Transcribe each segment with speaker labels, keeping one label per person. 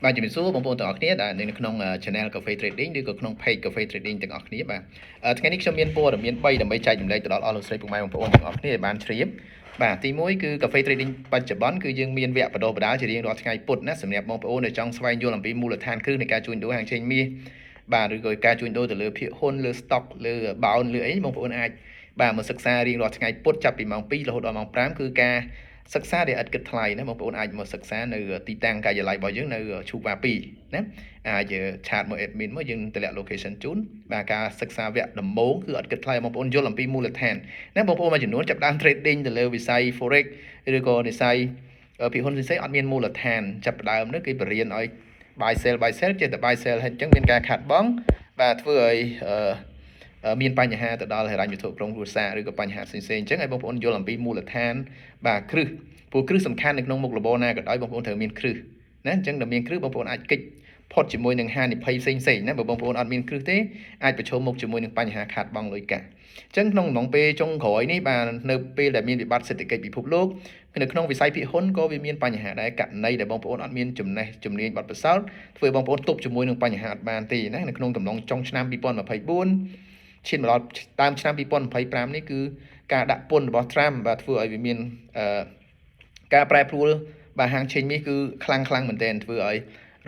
Speaker 1: បាទជំរាបសួរបងប្អូនទាំងអស់គ្នាដែលនៅក្នុង Channel Cafe Trading ឬក៏ក្នុង Page Cafe Trading ទាំងអស់គ្នាបាទថ្ងៃនេះខ្ញុំមានព័ត៌មាន3ដើម្បីចែករំលែកទៅដល់អស់លោកស្រីពុកម៉ែបងប្អូនទាំងអស់គ្នាឲ្យបានជ្រាបបាទទី1គឺ Cafe Trading បច្ចុប្បន្នគឺយើងមានវគ្គបណ្ដុះបណ្ដាលជារៀងរាល់ថ្ងៃពុធណាសម្រាប់បងប្អូនដែលចង់ស្វែងយល់អំពីមូលដ្ឋានគ្រឹះនៃការជួញដូរហាងចេញមាសបាទឬក៏ការជួញដូរទៅលើភាគហ៊ុនលើ stock លើបោនលើអីបងប្អូនអាចបាទមកសិក្សារៀងរាល់ថ្ងៃពុធចាប់ពីម៉ោង2រហូតដល់ម៉ោង5គឺការសិក្សាដែលឥតគិតថ្លៃណាបងប្អូនអាចមកសិក្សានៅទីតាំងការិយាល័យរបស់យើងនៅឈូបា2ណាអាចឆាតមក admin មកយើងតម្លាក់ location ជូនបាទការសិក្សាវគ្គដំបូងគឺឥតគិតថ្លៃបងប្អូនយល់អំពីមូលដ្ឋានណាបងប្អូនមួយចំនួនចាប់ដើម trading ទៅលើវិស័យ forex ឬក៏វិស័យភាគហ៊ុនផ្សេងអត់មានមូលដ្ឋានចាប់ដើមនោះគេបរៀនឲ្យ buy sell ចេះតែ buy sell ហើយអញ្ចឹងមានការខាត់បងបាទធ្វើឲ្យមានបញ្ហាទៅដល់ហិរញ្ញវត្ថុក្រុមគ្រួសារឬក៏បញ្ហាផ្សេងៗអញ្ចឹងឲ្យបងប្អូនយល់អំពីមូលដ្ឋានបាទគ្រឹះព្រោះគ្រឹះសំខាន់នៅក្នុងមុខរបរណាក៏ដោយបងប្អូនត្រូវមានគ្រឹះណាអញ្ចឹងដល់មានគ្រឹះបងប្អូនអាចគេចផុតជាមួយនឹងហានិភ័យផ្សេងៗណាបើបងប្អូនអត់មានគ្រឹះទេអាចប្រឈមមុខជាមួយនឹងបញ្ហាខាតបង់លុយកាក់អញ្ចឹងក្នុងអំឡុងពេលចុងក្រោយនេះបាទនៅពេលដែលមានវិបត្តិសេដ្ឋកិច្ចពិភពលោកនៅក្នុងវិស័យភាគហ៊ុនក៏វាមានបញ្ហាដែរករណីដែលបងប្អូនអត់មានចំណេះជំនាញបទពិសោធន៍ធ្វើឲ្យបងប្អូនទប់ជាមួយនឹងបញ្ហាអត់បានទេណានៅក្នុងកំឡុងចុងឆ្នាំ2024ឈានមកដល់តាមឆ្នាំ2025នេះគឺការដាក់ពន្ធរបស់ Trump បាទធ្វើឲ្យវាមានការប្រែប្រួលបាទហាងឆេងមាសគឺខ្លាំងមែនទែនធ្វើឲ្យ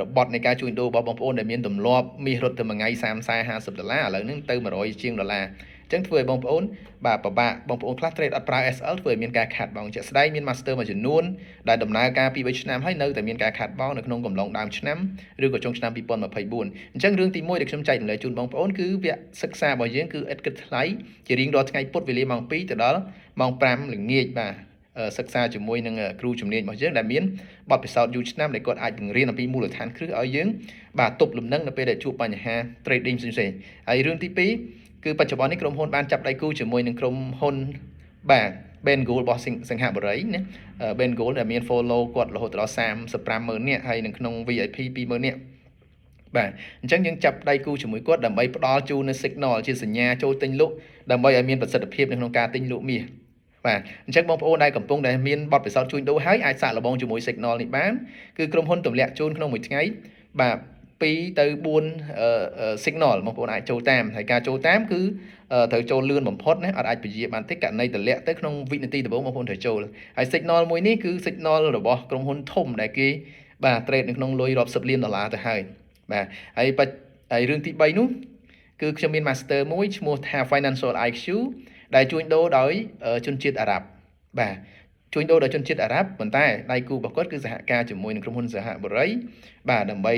Speaker 1: របត់នៃការជួញដូររបស់បងប្អូនដែលមានទម្លាប់មាសរត់ទៅមួយថ្ងៃ30-50ដុល្លារឥឡូវហ្នឹងទៅ100ជាងដុល្លារអញ្ចឹងធ្វើឲ្យបងប្អូនបាទពិបាកបងប្អូនខ្លះ trade អត់ប្រើ SL ធ្វើឲ្យមានការខាតបង់ជាក់ស្ដែងមាន master មួយចំនួនដែលដំណើរការពី3ឆ្នាំហើយនៅតែមានការខាតបង់នៅក្នុងកំឡុងដើមឆ្នាំឬក៏ចុងឆ្នាំ2024អញ្ចឹងរឿងទី1ដែលខ្ញុំចែករំលែកជូនបងប្អូនគឺវគ្គសិក្សារបស់យើងគឺឥតគិតថ្លៃជារៀងរាល់ថ្ងៃពុធវេលាម៉ោង2ទៅដល់ម៉ោង5ល្ងាចបាទសិក្សាជាមួយនឹងគ្រូជំនាញរបស់យើងដែលមានបទពិសោធន៍យូរឆ្នាំដែលគាត់អាចបង្រៀនអំពីមូលដ្ឋានគ្រឹះឲ្យយើងបាទទប់លំនឹងនៅពេលដែលជួបបញ្ហា trading ផ្សេងៗហើយរឿងទី2គឺបច្ចុប្បន្ននេះក្រុមហ៊ុនបានចាប់ដៃគូជាមួយនឹងក្រុមហ៊ុនបាទ Ben Gold របស់សង្ហបុរីណា Ben Gold ដែលមាន follow គាត់រហូតដល់350000នាក់ហើយនៅក្នុង VIP 20000នាក់បាទអញ្ចឹងយើងចាប់ដៃគូជាមួយគាត់ដើម្បីផ្ដល់ជូននៅ signal ជាសញ្ញាចូលទិញលក់ដើម្បីឲ្យមានប្រសិទ្ធភាពនៅក្នុងការទិញលក់មាសបាទអញ្ចឹងបងប្អូនដែលកំពុងតែមានបទពិសោធន៍ជួញដូរហើយអាចសាកល្បងជាមួយ signal នេះបានគឺក្រុមហ៊ុនទម្លាក់ជូនក្នុងមួយថ្ងៃបាទ2ទៅ4 signal បងប្អូនអាចចូលតាមហើយការចូលតាមគឺត្រូវចូលលឿនបំផុតណាអត់អាចពជាបានទេករណីទម្លាក់ទៅក្នុងវិនាទីដំបូងបងប្អូនត្រូវចូលហើយ signal មួយនេះគឺ signal របស់ក្រុមហ៊ុនធំដែលគេបាទ trade នៅក្នុងលុយរាប់សិបលានដុល្លារទៅហើយបាទហើយរឿងទី3នោះគឺខ្ញុំមាន master មួយឈ្មោះថា Financial IQ ដែលជួញដូរដោយជនជាតិអារ៉ាប់បាទជួញដូរដោយជនជាតិអារ៉ាប់ប៉ុន្តែដៃគូរបស់គាត់គឺសហការជាមួយនឹងក្រុមហ៊ុនសហបុរីបាទដើម្បី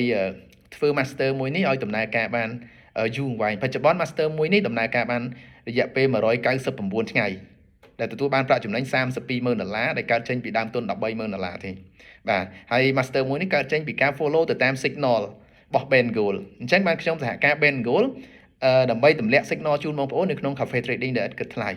Speaker 1: ធ្វើ master មួយនេះឲ្យដំណើរការបានយូរអង្វែងបច្ចុប្បន្ន master មួយនេះដំណើរការបានរយៈពេល199ថ្ងៃដែលទទួលបានប្រាក់ចំណេញ320,000ដុល្លារដែលកើតចេញពីដើមទុន130,000ដុល្លារទេបាទហើយ master មួយនេះកើតចេញពីការ follow ទៅតាម signal របស់ Ben Gold អញ្ចឹងបានខ្ញុំសហការ Ben Gold ដើម្បីទម្លាក់ signal ជូនបងប្អូននៅក្នុង Cafe Trading ដែលឥតគិតថ្លៃ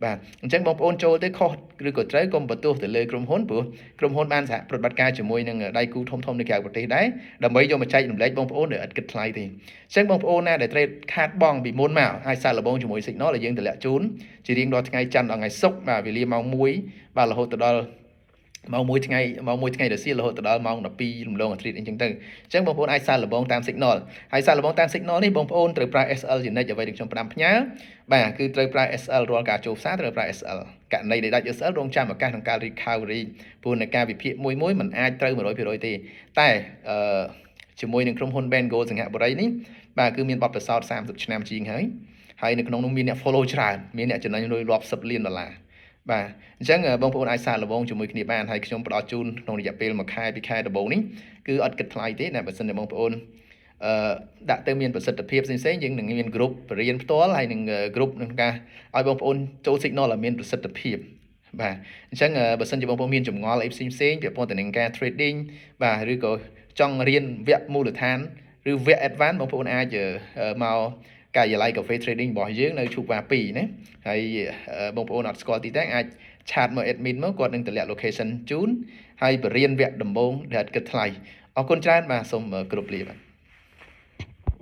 Speaker 1: បាទអញ្ចឹងបងប្អូនចូលទៅខុសឬក៏ត្រូវកុំបន្ទោសទៅលើក្រុមហ៊ុនព្រោះក្រុមហ៊ុនបានសហប្រតិបត្តិការជាមួយនឹងដៃគូធំៗនៅក្រៅប្រទេសដែរដើម្បីយកមកចែករំលែកបងប្អូនដែលឥតគិតថ្លៃទេអញ្ចឹងបងប្អូនណាដែល trade ខាតបង់ពីមុនមកអាចសាកល្បងជាមួយ signal ដែលយើងទម្លាក់ជូនជារៀងរាល់ថ្ងៃច័ន្ទដល់ថ្ងៃសុក្របាទវេលាម៉ោង1បាទរហូតដល់ម៉ោង1ថ្ងៃរសៀលរហូតដល់ម៉ោង12រំលងអាធ្រាត្រអីចឹងទៅអញ្ចឹងបងប្អូនអាចសាកល្បងតាម signal ហើយសាកល្បងតាម signal នេះបងប្អូនត្រូវប្រើ SL ជានិច្ចអ្វីដែលខ្ញុំផ្ដាំផ្ញើបាទគឺត្រូវប្រើ SL រាល់ការចូលផ្សារត្រូវប្រើ SL ករណីដែលដាច់ SL រងចាំឱកាសក្នុងការ recovery ព្រោះនៅការវិភាគមួយមិនអាចត្រូវ 100% ទេតែជាមួយនឹងក្រុមហ៊ុន Ben Gold សង្ហបុរីនេះបាទគឺមានបទពិសោធន៍30ឆ្នាំជាងហើយនៅក្នុងនោះមានអ្នក follow ច្រើនមានអ្នកចំណេញលុយរាប់សិបលានដុល្លារបាទអញ្ចឹងបងប្អូនអាចសាកល្បងជាមួយគ្នាបានហើយខ្ញុំផ្ដល់ជូនក្នុងរយៈពេល1ខែ2ខែដំបូងនេះគឺអត់គិតថ្លៃទេណាបើសិនតែបងប្អូនដាក់ទៅមានប្រសិទ្ធភាពផ្សេងៗយើងនឹងមាន group បរិញ្ញាផ្ទាល់ហើយនឹង group នឹងការឲ្យបងប្អូនចូល signal ឲ្យមានប្រសិទ្ធភាពបាទអញ្ចឹងបើសិនជាបងប្អូនមានចម្ងល់អីផ្សេងៗពាក់ព័ន្ធទៅនឹងការ trading បាទឬក៏ចង់រៀនវគ្គមូលដ្ឋានឬវគ្គ advance បងប្អូនអាចមកការិយាល័យ Cafe Trading របស់យើងនៅឈូបា2ណាហើយបងប្អូនអត់ស្គាល់ទីតាំងអាចឆាតមក admin មកគាត់នឹងតម្លាក់ location ជូនហើយបរៀនវគ្គដំបូងដែលគិតថ្លៃអរគុណច្រើនបាទសូមគោរពលាបាទ